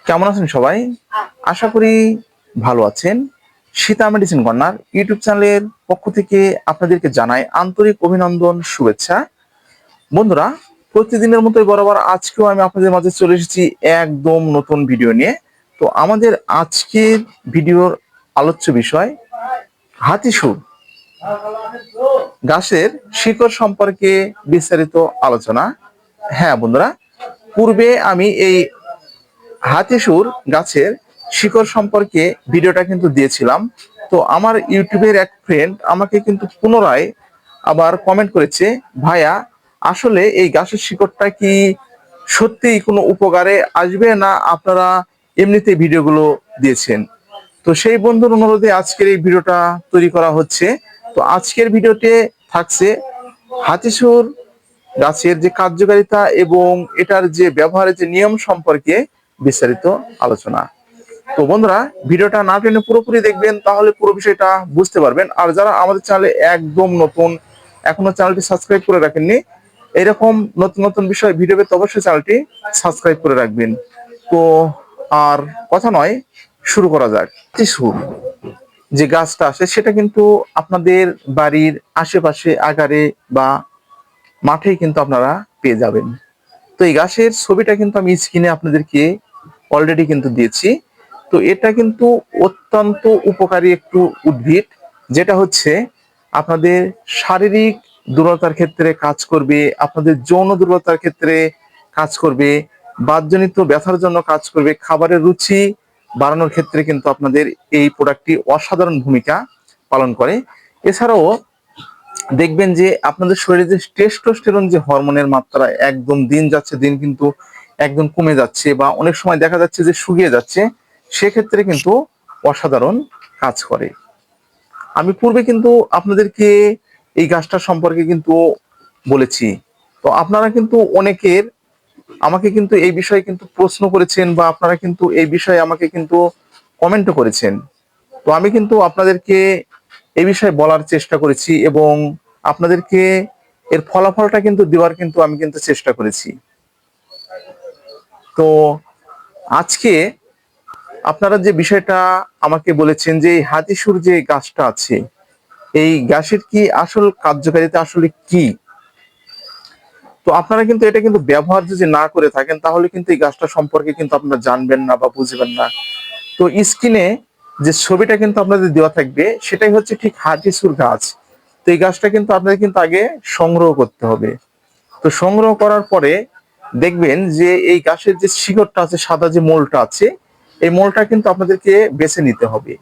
কেমন আছেন সবাই? আশা করি ভালো আছেন। সীতা মেডিসিন কর্নার ইউটিউব চ্যানেলের পক্ষ থেকে আপনাদেরকে জানাই আন্তরিক অভিনন্দন, শুভেচ্ছা। বন্ধুরা, প্রতিদিনের মতোই বরাবর আজকেও আমি আপনাদের মাঝে চলে এসেছি একদম নতুন ভিডিও নিয়ে। তো আমাদের আজকের ভিডিওর আলোচ্য বিষয় হাতিসুর গাছের শিকড় সম্পর্কে বিস্তারিত আলোচনা। হ্যাঁ বন্ধুরা, পূর্বে আমি এই হাতিসুর গাছের শিকড় সম্পর্কে ভিডিওটা কিন্তু দিয়েছিলাম। তো আমার ইউটিউবের এক ফ্রেন্ড আমাকে কিন্তু পুনরায় আবার কমেন্ট করেছে, ভাইয়া আসলে এই গাছের শিকড়টা কি সত্যিই কোনো উপকারে আসবে, না আপনারা এমনিতে ভিডিওগুলো দিয়েছেন? তো সেই বন্ধুর অনুরোধে আজকের এই ভিডিওটা তৈরি করা হচ্ছে। তো আজকের ভিডিওতে থাকছে হাতিসুর গাছের যে কার্যকারিতা এবং এটার যে ব্যবহারের যে নিয়ম সম্পর্কে বিস্তারিত আলোচনা। তো বন্ধুরা, ভিডিওটা না টেনে পুরোপুরি দেখবেন, তাহলে পুরো বিষয়টা বুঝতে পারবেন। আর যারা আমাদের চ্যানেলে একদম নতুন, এখনো চ্যানেলটি সাবস্ক্রাইব করে রাখেননি, এরকম নতুন নতুন বিষয় ভিডিও পেতে অবশ্যই চ্যানেলটি সাবস্ক্রাইব করে রাখবেন। তো আর কথা নয়, শুরু করা যাক। শিশুর যে গাছটা আছে সেটা কিন্তু আপনাদের বাড়ির আশেপাশে আগারে বা মাঠেই কিন্তু আপনারা পেয়ে যাবেন। তো এই গাছের ছবিটা কিন্তু আমি স্ক্রিনে আপনাদেরকে অলরেডি কিন্তু দিয়েছি। তো এটা কিন্তু অত্যন্ত উপকারী একটু উদ্ভিদ, যেটা হচ্ছে আপনাদের শারীরিক দুর্বলতার ক্ষেত্রে কাজ করবে, আপনাদের যৌন দুর্বলতার ক্ষেত্রে কাজ করবে, বাতজনিত ব্যথার জন্য কাজ করবে, খাবারের রুচি বাড়ানোর ক্ষেত্রে কিন্তু আপনাদের এই প্রোডাক্টটি অসাধারণ ভূমিকা পালন করে। এছাড়াও দেখবেন যে আপনাদের শরীরে যে টেস্টোস্টেরন যে হরমোনের মাত্রা একদম দিন যাচ্ছে দিন কিন্তু একদম কমে যাচ্ছে, বা অনেক সময় দেখা যাচ্ছে যে শুকিয়ে যাচ্ছে, সেক্ষেত্রে কিন্তু অসাধারণ কাজ করে। আমি পূর্বে কিন্তু আপনাদেরকে এই গাছটা সম্পর্কে কিন্তু বলেছি। তো আপনারা কিন্তু অনেকের আমাকে কিন্তু এই বিষয়ে কিন্তু প্রশ্ন করেছেন, বা আপনারা কিন্তু এই বিষয়ে আমাকে কিন্তু কমেন্টও করেছেন। তো আমি কিন্তু আপনাদেরকে এই বিষয়ে বলার চেষ্টা করেছি, এবং আপনাদেরকে এর ফলাফলটা কিন্তু দেওয়ার কিন্তু আমি কিন্তু চেষ্টা করেছি। তো আজকে আপনারা যে বিষয়টা আমাকে বলেছেন যে এই হাতিসুর যে গাছটা আছে, এই গাছের কি আসল কার্যকারিতা আসলে কি, তো আপনারা কিন্তু এটা কিন্তু ব্যবহার যদি না করে থাকেন, তাহলে কিন্তু এই গাছটা সম্পর্কে কিন্তু আপনারা জানবেন না বা বুঝবেন না। তো স্ক্রিনে যে ছবিটা কিন্তু আপনাদের দেওয়া থাকবে, সেটাই হচ্ছে ঠিক হাটিসুর গাছ। তো এই গাছটা কিন্তু আপনাদের কিন্তু আগে সংগ্রহ করতে হবে। তো সংগ্রহ করার পরে দেখবেন যে এই গাছের যে শিকড়টা আছে, সাদা যে মূলটা আছে, এই মূলটা কিন্তু আপনাদেরকে বেছে নিতে হবে।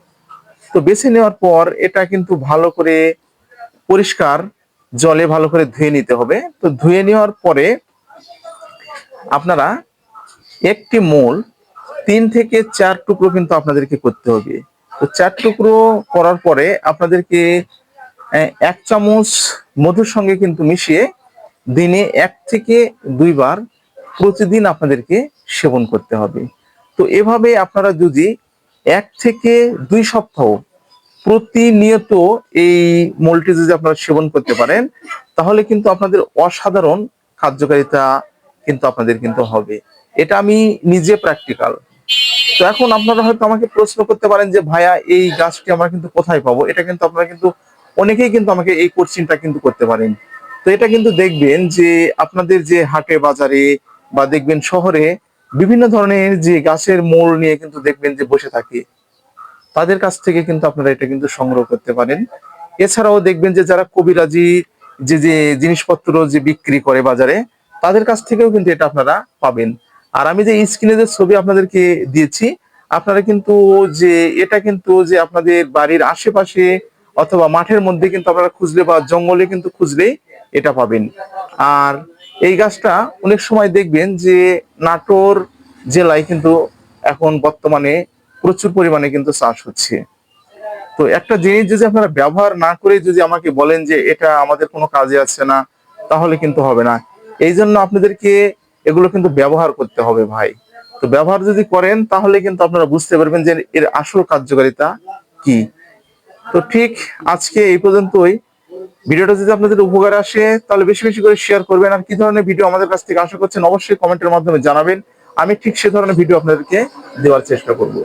তো বেছে নেওয়ার পর এটা কিন্তু ভালো করে পরিষ্কার জলে ভালো করে ধুয়ে নিতে হবে। তো ধুয়ে নেওয়ার পরে আপনারা একটি মূল 3 থেকে 4 টুকরো কিন্তু আপনাদেরকে করতে হবে। তো 4 টুকরো করার পরে আপনাদেরকে 1 চামচ মধুর সঙ্গে কিন্তু মিশিয়ে দিনে 1 থেকে 2 বার প্রতিদিন আপনাদেরকে সেবন করতে হবে। তো এভাবে আপনারা যদি 1 থেকে 2 সপ্তাহ প্রতিনিয়ত এই মলটি যদি আপনারা সেবন করতে পারেন, তাহলে কিন্তু আপনাদের অসাধারণ কার্যকারিতা কিন্তু আপনাদের কিন্তু হবে। এটা আমি নিজে প্র্যাকটিক্যাল। তো এখন আপনারা হয়তো আমাকে প্রশ্ন করতে পারেন যে ভাইয়া এই গাছটি আমরা কিন্তু কোথায় পাবো? এটা কিন্তু আপনারা কিন্তু অনেকেই কিন্তু আমাকে এই কোশ্চিনটা কিন্তু করতে পারেন। তো এটা কিন্তু দেখবেন যে আপনাদের যে হাটে বাজারে বা দেখবেন শহরে বিভিন্ন ধরনের যে গাছের মূল নিয়ে কিন্তু দেখবেন যে বসে থাকে, তাদের কাছ থেকে কিন্তু আপনারা এটা কিন্তু সংগ্রহ করতে পারেন। এছাড়াও দেখবেন যে যারা কবিরাজি যে যে জিনিসপত্র যে বিক্রি করে বাজারে, তাদের কাছ থেকেও কিন্তু এটা আপনারা পাবেন। আর আমি যে স্ক্রিনে যে ছবি আপনাদেরকে দিয়েছি, আপনারা কিন্তু যে এটা কিন্তু যে আপনাদের বাড়ির আশেপাশে অথবা মাঠের মধ্যে কিন্তু আপনারা খুঁজলে বা জঙ্গলে কিন্তু খুঁজলেই এটা পাবেন। আর এই গাছটা অনেক সময় দেখবেন যে নাটোর জেলায় কিন্তু এখন বর্তমানে প্রচুর পরিমাণে কিন্তু চাষ হচ্ছে। তো একটা জিনিস যদি আপনারা ব্যবহার না করে যদি আমাকে বলেন যে এটা আমাদের কোনো কাজে আসছে না, তাহলে কিন্তু হবে না। এই জন্য আপনাদেরকে এগুলো কিন্তু ব্যবহার করতে হবে ভাই। তো ব্যবহার যদি করেন, তাহলে কিন্তু আপনারা বুঝতে পারবেন যে এর আসল কার্যকারিতা কি। তো ঠিক আজকে এই পর্যন্তই। ভিডিওটা যদি আপনাদের উপকার আসে, তাহলে বেশি বেশি করে শেয়ার করবেন। আর কি ধরনের ভিডিও আমাদের কাছ থেকে আশা করছেন, অবশ্যই কমেন্টের মাধ্যমে জানাবেন। আমি ঠিক সে ধরনের ভিডিও আপনাদেরকে দেওয়ার চেষ্টা করব।